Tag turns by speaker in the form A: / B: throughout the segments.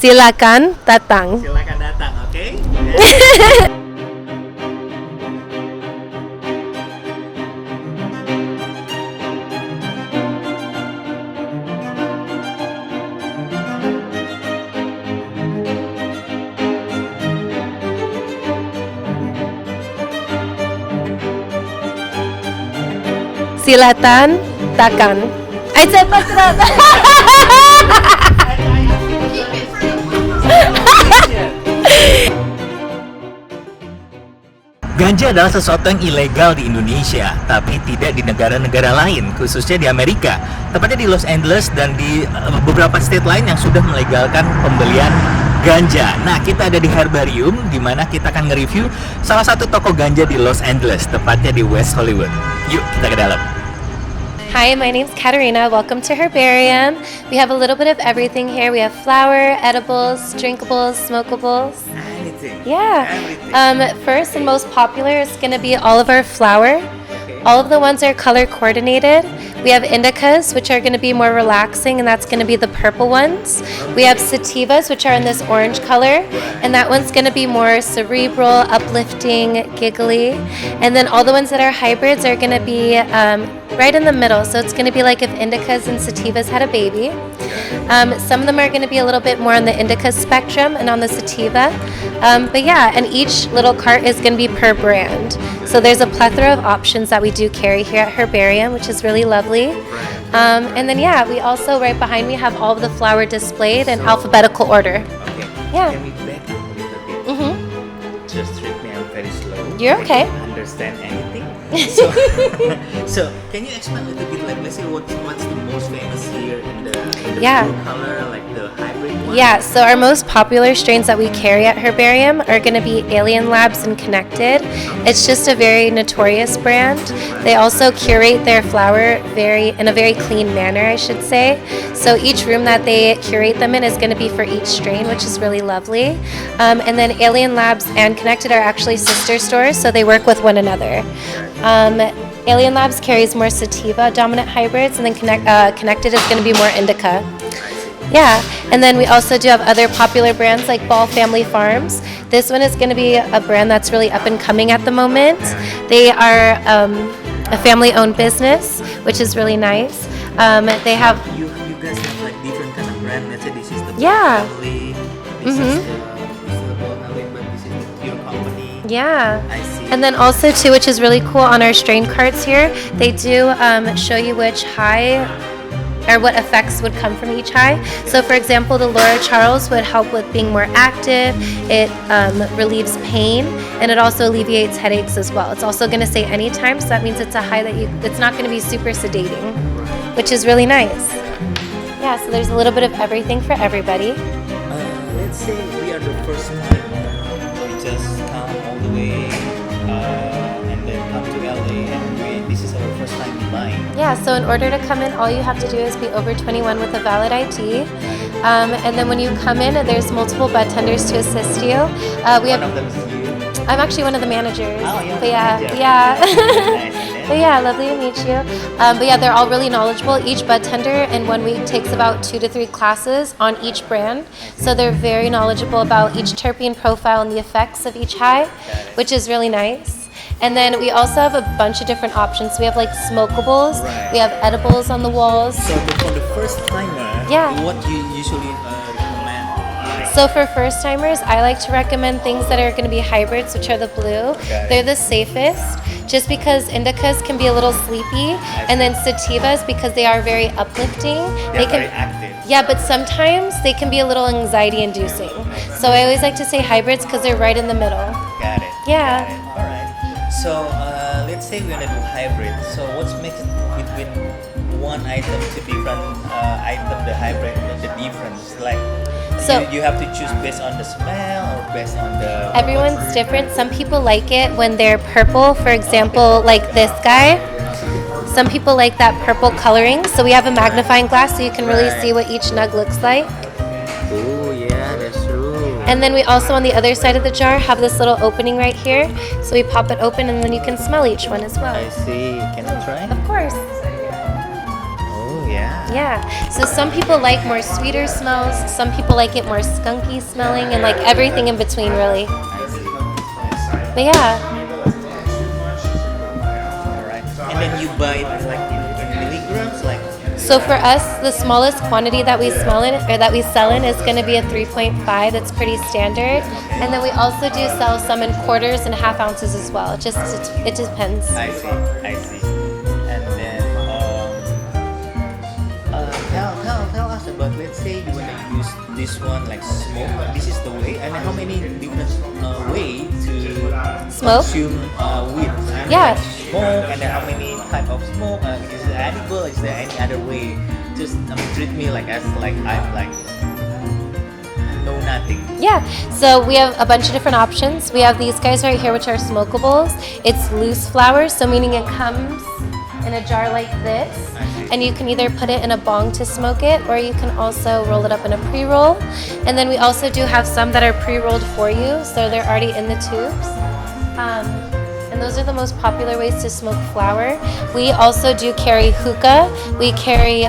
A: Silakan datang.
B: Silakan datang, oke?
A: Silakan datang. Ay, cepat.
B: Ganja adalah sesuatu yang ilegal di Indonesia, tapi tidak di negara-negara lain, khususnya di Amerika. Tepatnya di Los Angeles dan di beberapa state lain yang sudah melegalkan pembelian ganja. Nah, kita ada di Herbarium, di mana kita akan nge-review salah satu toko ganja di Los Angeles, tepatnya di West Hollywood. Yuk, kita ke dalam.
A: Hi, my name's Katerina. Welcome to Herbarium. We have a little bit of everything here. We have flower, edibles, drinkables, smokables.
B: Anything.
A: Yeah.
B: Everything.
A: First and most popular is going to be all of our flower. All of the ones are color coordinated. We have indicas, which are going to be more relaxing, and that's going to be the purple ones. We have sativas, which are in this orange color, and that one's going to be more cerebral, uplifting, giggly. And then all the ones that are hybrids are going to be right in the middle. So it's going to be like if indicas and sativas had a baby. Some of them are going to be a little bit more on the indica spectrum and on the sativa. But yeah, and each little cart is going to be per brand. So there's a plethora of options that we do carry here at Herbarium, which is really lovely. And then yeah, we also, right behind me, have all of the flower displayed in alphabetical order.
B: Okay.
A: Yeah.
B: Can we back up a little bit?
A: Mm-hmm.
B: Just treat me, I'm very slow.
A: You're okay.
B: I don't understand anything. So can you explain a little bit, like, let's say what's the most famous here in the
A: Yeah.
B: blue color, like the hybrid one?
A: Yeah, so our most popular strains that we carry at Herbarium are going to be Alien Labs and Connected. It's just a very notorious brand. They also curate their flower in a very clean manner, I should say. So each room that they curate them in is going to be for each strain, which is really lovely. And then Alien Labs and Connected are actually sister stores, so they work with one another. Alien Labs carries more sativa dominant hybrids, and then Connected is going to be more indica. Yeah, and then we also do have other popular brands like Ball Family Farms. This one is going to be a brand that's really up and coming at the moment. They are a family-owned business, which is really nice. They have
B: You guys have like different kind of brand. Let's say this is the
A: Yeah.
B: family. This is the Ball Family, but this is the pure company.
A: Yeah.
B: I see.
A: And then also too, which is really cool, on our strain cards here, they do show you which high or what effects would come from each high. So for example, the Laura Charles would help with being more active, it relieves pain, and it also alleviates headaches as well. It's also going to say anytime, so that means it's a high that it's not going to be super sedating, which is really nice. Yeah, so there's a little bit of everything for everybody.
B: Let's say we are the first time we just come all the way and then come to LA, and this is our first time buying.
A: Yeah, so in order to come in, all you have to do is be over 21 with a valid ID. And then when you come in, there's multiple bud tenders to assist you. We
B: One
A: have.
B: of them is you.
A: I'm actually one of the managers.
B: Oh, you're
A: but yeah,
B: the manager.
A: yeah.
B: Nice, and then?
A: But yeah, lovely to meet you. But yeah, they're all really knowledgeable. Each bud tender in 1 week takes about 2 to 3 classes on each brand. So they're very knowledgeable about each terpene profile and the effects of each high, which is really nice. And then we also have a bunch of different options. We have like smokables,
B: Right.
A: we have edibles on the walls.
B: So for the first timer,
A: Yeah.
B: what you usually recommend?
A: So for first timers, I like to recommend things that are going to be hybrids, which are the blue.
B: Okay.
A: They're the safest, just because indicas can be a little sleepy, and then sativas because they are very uplifting.
B: They're very active.
A: Yeah, but sometimes they can be a little anxiety inducing. So I always like to say hybrids because they're right in the middle.
B: Got it.
A: Yeah.
B: Got it. All right. So let's say we're gonna do hybrid. So what's makes between one item to different item, the hybrid, the difference? Like,
A: So-
B: you have to choose based on the smell or based on the.
A: Everyone's different. Some people like it when they're purple, for example, like this guy. Some people like that purple coloring. So we have a magnifying glass so you can really
B: Right.
A: see what each nug looks like.
B: Oh yeah, that's true.
A: And then we also, on the other side of the jar, have this little opening right here. So we pop it open and then you can smell each one as well.
B: I see. Can I try?
A: Of course.
B: Oh Yeah.
A: Yeah. So some people like more sweeter smells. Some people like it more skunky smelling, and like everything in between, really.
B: I see.
A: But yeah.
B: Alright. And then you buy it like in milligrams, like.
A: So for us, the smallest quantity that we sell in is going to be a 3.5. That's pretty standard. And then we also do sell some in quarters and half ounces as well. It depends.
B: I see. And then tell us about, let's say you want to use this one like smoke. This is the way. And how many different way to
A: Smoke?
B: consume weed? And
A: Yeah.
B: like smoke, and then how many type of smoke? Is it edible? Is there any other way? Just treat me like as like I'm like know nothing.
A: Yeah, so we have a bunch of different options. We have these guys right here, which are smokables. It's loose flower, so meaning it comes in a jar like this, and you can either put it in a bong to smoke it, or you can also roll it up in a pre-roll. And then we also do have some that are pre-rolled for you, so they're already in the tubes. And those are the most popular ways to smoke flower. We also do carry hookah. We carry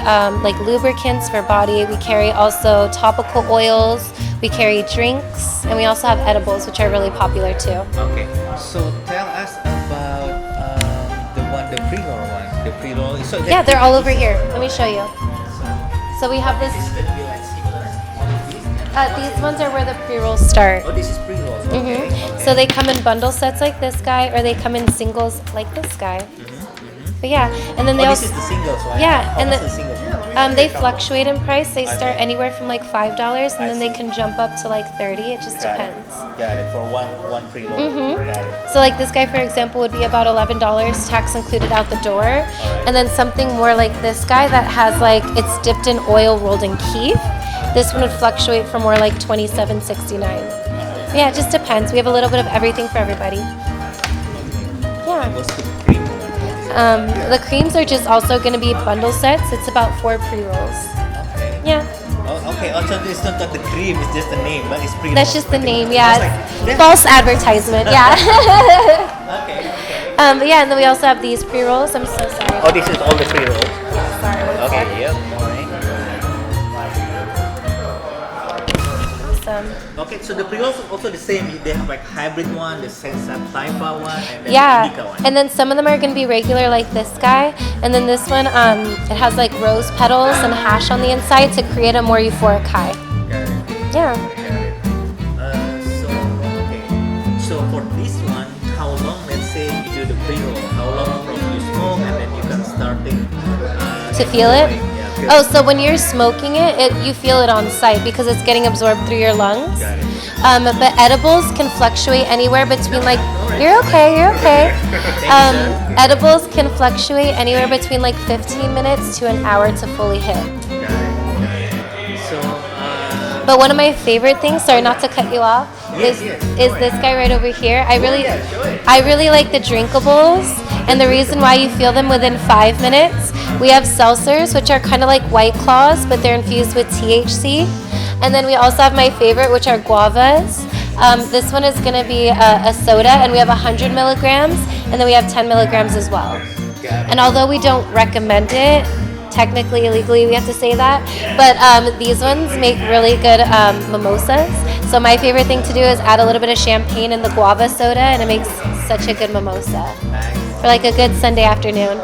A: like lubricants for body. We carry also topical oils. We carry drinks, and we also have edibles, which are really popular too.
B: Okay, so tell us about the pre-roll one. The pre-roll. So
A: Yeah, they're all over here. Let me show you. So we have this.
B: This is gonna be like similar.
A: These ones are where the pre-rolls start.
B: Oh, this is pre-roll. Okay.
A: So they come in bundle sets like this guy, or they come in singles like this guy. But yeah, and then they
B: This
A: also
B: is the singles, right?
A: Yeah,
B: How
A: and
B: much
A: the-
B: is the singles?
A: they fluctuate in price. They start anywhere from like $5, and then they can jump up to like 30. It just depends.
B: Got it. For one pre-roll. Got it.
A: So like this guy, for example, would be about $11, tax included out the door. And then something more like this guy that has like it's dipped in oil, rolled in keef. This one would fluctuate for more like $27.69. Yeah, it just depends. We have a little bit of everything for everybody. Yeah.
B: What's the cream one?
A: The creams are just also going to be bundle sets. It's about 4 pre-rolls.
B: Okay.
A: Yeah.
B: Oh, okay. Also, it's not the cream. It's just the name, but it's pre-roll.
A: That's just the name.
B: I
A: Yeah.
B: was like,
A: It's false advertisement. Yeah.
B: Okay.
A: But yeah, and then we also have these pre-rolls. I'm so sorry.
B: Oh, this is all the pre-roll.
A: Sorry.
B: Okay. Yep. All right.
A: Awesome.
B: Okay, so the pre-rolls are also the same. They have like hybrid one, the Taifa one, and then
A: Yeah,
B: the Indica one.
A: and then some of them are going to be regular like this guy, and then this one, it has like rose petals and hash on the inside to create a more euphoric high.
B: Got it.
A: Yeah.
B: Got it. So for this one, how long? Let's say you do the pre-roll. How long from you smoke and then you can starting
A: To feel it?
B: Yeah, feel
A: Oh,
B: it.
A: so when you're smoking it, you feel it on site because it's getting absorbed through your lungs.
B: Got it.
A: But edibles can fluctuate anywhere between like you're okay. Edibles can fluctuate anywhere between like 15 minutes to an hour to fully hit.
B: Got it. So
A: But one of my favorite things, sorry not to cut you off,
B: Yes,
A: is
B: yes.
A: this guy right over here. I really
B: show it.
A: I really like the drinkables, and the reason why you feel them within 5 minutes. We have seltzers, which are kind of like White Claws, but they're infused with THC. And then we also have my favorite, which are guavas. This one is going to be a soda, and we have 100 milligrams, and then we have 10 milligrams as well.
B: got it.
A: And although we don't recommend it, technically, illegally, we have to say that, but these ones make really good mimosas. So my favorite thing to do is add a little bit of champagne in the guava soda, and it makes such a good mimosa
B: Nice.
A: for like a good Sunday afternoon.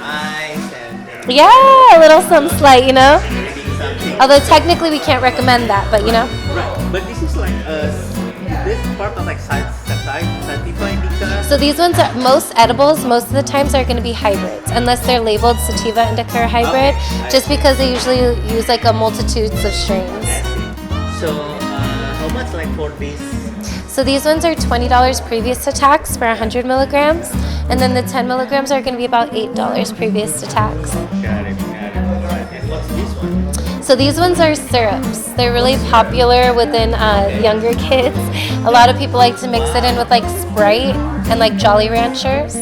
B: Ice and
A: Yeah, a little some slight, you know?
B: drinking something.
A: Although technically we can't recommend that, but you know?
B: Right. But this is like this part of like sativa indica.
A: So these ones are most edibles, most of the times are going to be hybrids, unless they're labeled sativa indica or hybrid,
B: Okay.
A: just because they usually use like a multitudes of strains.
B: So how much like for this?
A: So these ones are $20 previous to tax for 100 milligrams, and then the 10 milligrams are going to be about $8 previous to tax.
B: Got it. And what's this one?
A: So these ones are syrups. They're really popular within younger kids. A lot of people like to mix it in with like Sprite and like Jolly Ranchers.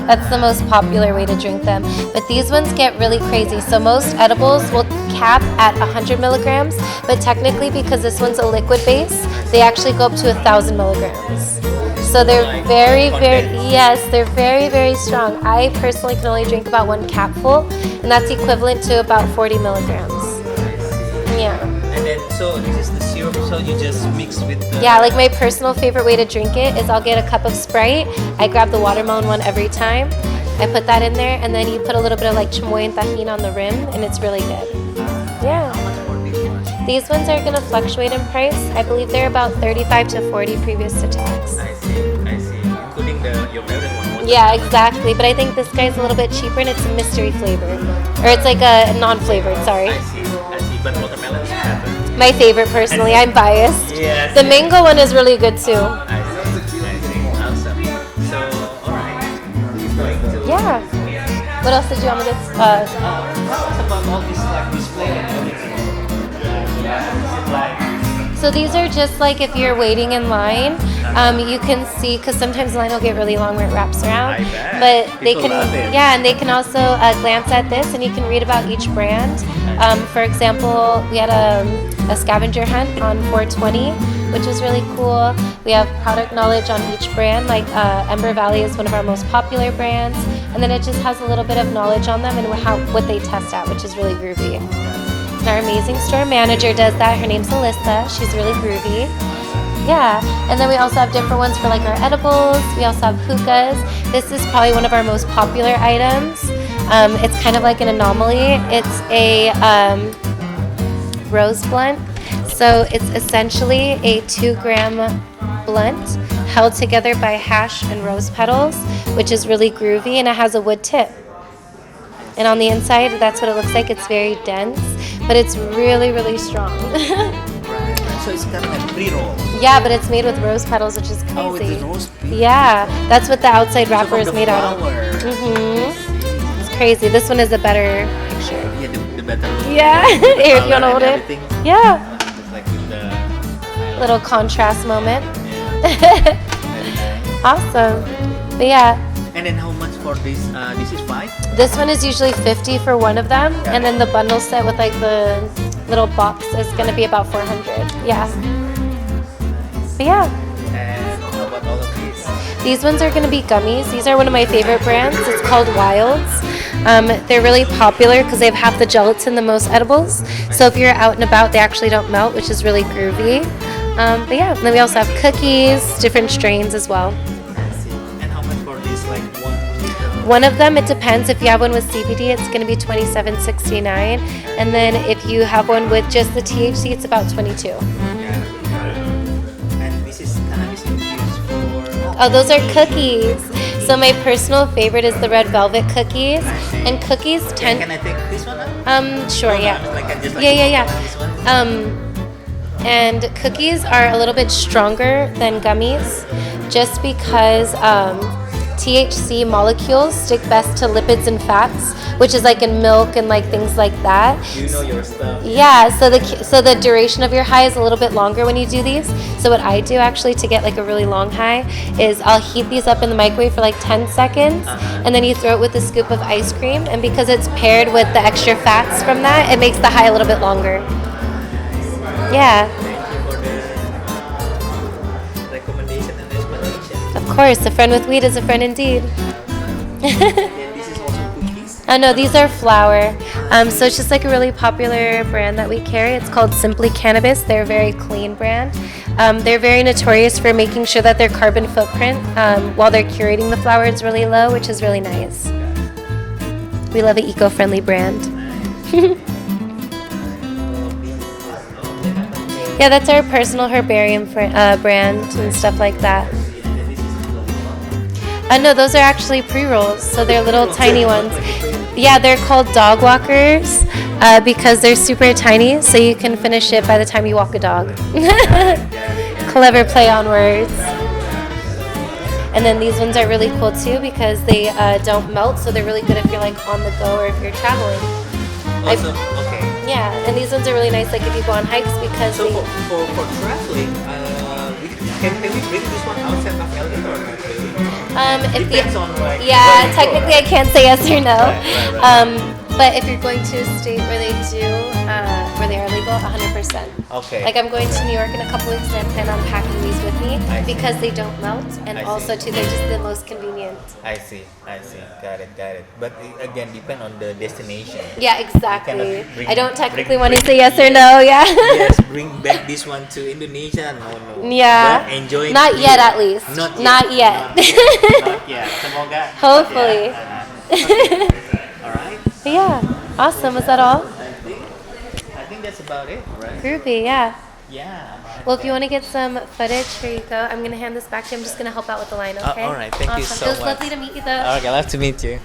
A: That's the most popular way to drink them. But these ones get really crazy. So most edibles will cap at 100 milligrams, but technically because this one's a liquid base, they actually go up to 1,000 milligrams. So they're
B: Like
A: very,
B: condensed.
A: yes, they're very strong. I personally can only drink about 1 capful, and that's equivalent to about 40 milligrams. Yeah.
B: And then, so this is the syrup, so you just mix with the...
A: Yeah, like my personal favorite way to drink it is I'll get a cup of Sprite. I grab the watermelon one every time. I put that in there, and then you put a little bit of like chamoy and tahini on the rim, and it's really good. Yeah.
B: How much for this one?
A: These ones are gonna fluctuate in price. I believe they're about 35 to 40 previous to tax.
B: I see. Including your favorite one. What's
A: Yeah, exactly. But I think this guy's a little bit cheaper, and it's a mystery flavor, or it's like a non-flavored. Sorry.
B: I see. But watermelon is better.
A: My favorite personally. I'm biased.
B: Yes.
A: The mango one is really good too.
B: I see. Awesome. So, alright. Going to...
A: Yeah. What else did you want me to?
B: Talk about all this like display and everything. Is it like...
A: So these are just like if you're waiting in line, you can see because sometimes the line will get really long where it wraps around.
B: I bet.
A: But they
B: People
A: can,
B: love it.
A: yeah, and they can also glance at this and you can read about each brand. For example, we had a scavenger hunt on 420, which was really cool. We have product knowledge on each brand. Like Ember Valley is one of our most popular brands, and then it just has a little bit of knowledge on them and what they test at, which is really groovy. And our amazing store manager does that. Her name's Alyssa. She's really groovy. Yeah, and then we also have different ones for like our edibles. We also have hookahs. This is probably one of our most popular items. It's kind of like an anomaly. It's a rose blunt. So it's essentially a 2-gram blunt held together by hash and rose petals, which is really groovy, and it has a wood tip. And on the inside, that's what it looks like. It's very dense, but it's really strong.
B: So it's kind of like pre-roll.
A: Yeah, but it's made with rose petals, which is crazy.
B: Oh, it's a rose petals.
A: Yeah, that's what the outside wrapper
B: from
A: is
B: the
A: made out of.
B: flower.
A: It's crazy. This one is a better picture.
B: Yeah, the better.
A: Yeah, here, if you want to hold it.
B: Everything.
A: Yeah,
B: Just like with the
A: little contrast moment.
B: very nice.
A: Awesome. But yeah,
B: And then how much for this? This is 5.
A: this one is usually 50 for one of them, and then the bundle set with like the little box is going to be about 400. Yeah. But yeah,
B: And how about all of these?
A: these ones are going to be gummies. These are one of my favorite brands. It's called Wilds. They're really popular because they have half the gelatin than most edibles. So if you're out and about, they actually don't melt, which is really groovy. But yeah, and then we also have cookies, different strains as well.
B: And how much for this? Like 1 liter?
A: One of them, it depends. If you have one with CBD, it's going to be $27.69, and then if you have one with just the THC, it's about $22.
B: And this is cannabis infused for...
A: Oh, those are cookies. So my personal favorite is the red velvet cookies, and cookies tend.
B: Can I take this one out?
A: Sure,
B: No,
A: yeah.
B: I was like, I just like
A: Yeah.
B: this one.
A: And cookies are a little bit stronger than gummies, just because THC molecules stick best to lipids and fats, which is like in milk and like things like that.
B: You know your stuff.
A: Yeah, so the duration of your high is a little bit longer when you do these. So what I do actually to get like a really long high is I'll heat these up in the microwave for like 10 seconds, and then you throw it with a scoop of ice cream, and because it's paired with the extra fats from that, it makes the high a little bit longer. Yeah,
B: Thank you for the recommendation and explanation.
A: of course, a friend with weed is a friend indeed.
B: And this is also cookies.
A: Oh no, these are flour. So it's just like a really popular brand that we carry. It's called Simply Cannabis. They're a very clean brand. They're very notorious for making sure that their carbon footprint while they're curating the flour is really low, which is really nice. We love an eco-friendly brand. Yeah, that's our personal Herbarium brand and stuff like that. No, those are actually pre-rolls, so they're little tiny ones. Yeah, they're called dog walkers because they're super tiny, so you can finish it by the time you walk a dog. Clever play on words. And then these ones are really cool too because they don't melt, so they're really good if you're like on the go or if you're traveling.
B: Awesome. Okay.
A: Yeah, and these ones are really nice like if you go on hikes because
B: So
A: they,
B: for traveling, can we bring this one outside of LA or not?
A: if
B: Depends on like.
A: yeah,
B: where you
A: technically
B: go,
A: I can't say yes or no.
B: Right.
A: But if you're going to a state where they are legal, 100%.
B: Okay.
A: Like I'm going to New York in a couple weeks and I plan on packing these with me
B: I see.
A: because they don't melt and
B: I
A: also
B: see.
A: too they're just the most convenient.
B: I see. Got it. But again, depend on the destination.
A: Yeah, exactly.
B: Bring-
A: I don't technically
B: bring-
A: want to
B: bring-
A: say yes or no, yeah.
B: Yes, bring back this one to Indonesia. No.
A: Yeah.
B: But enjoy it
A: Not
B: here.
A: yet, at least. Not yet.
B: Not yet. Semoga.
A: Hopefully.
B: Okay. All right.
A: Yeah. Awesome. Was that all?
B: I think that's about it, right?
A: Groovy, yeah.
B: Yeah.
A: Well, if you want to get some footage, here you go. I'm going to hand this back to you. I'm just going to help out with the line, okay?
B: All right. Thank you
A: Awesome.
B: so
A: It was
B: much.
A: lovely to meet you, though.
B: Okay, love to meet you.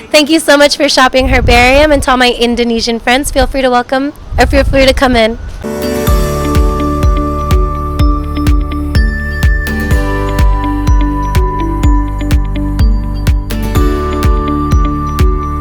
A: Thank you so much for shopping Herbarium, and to all my Indonesian friends, feel free to come in.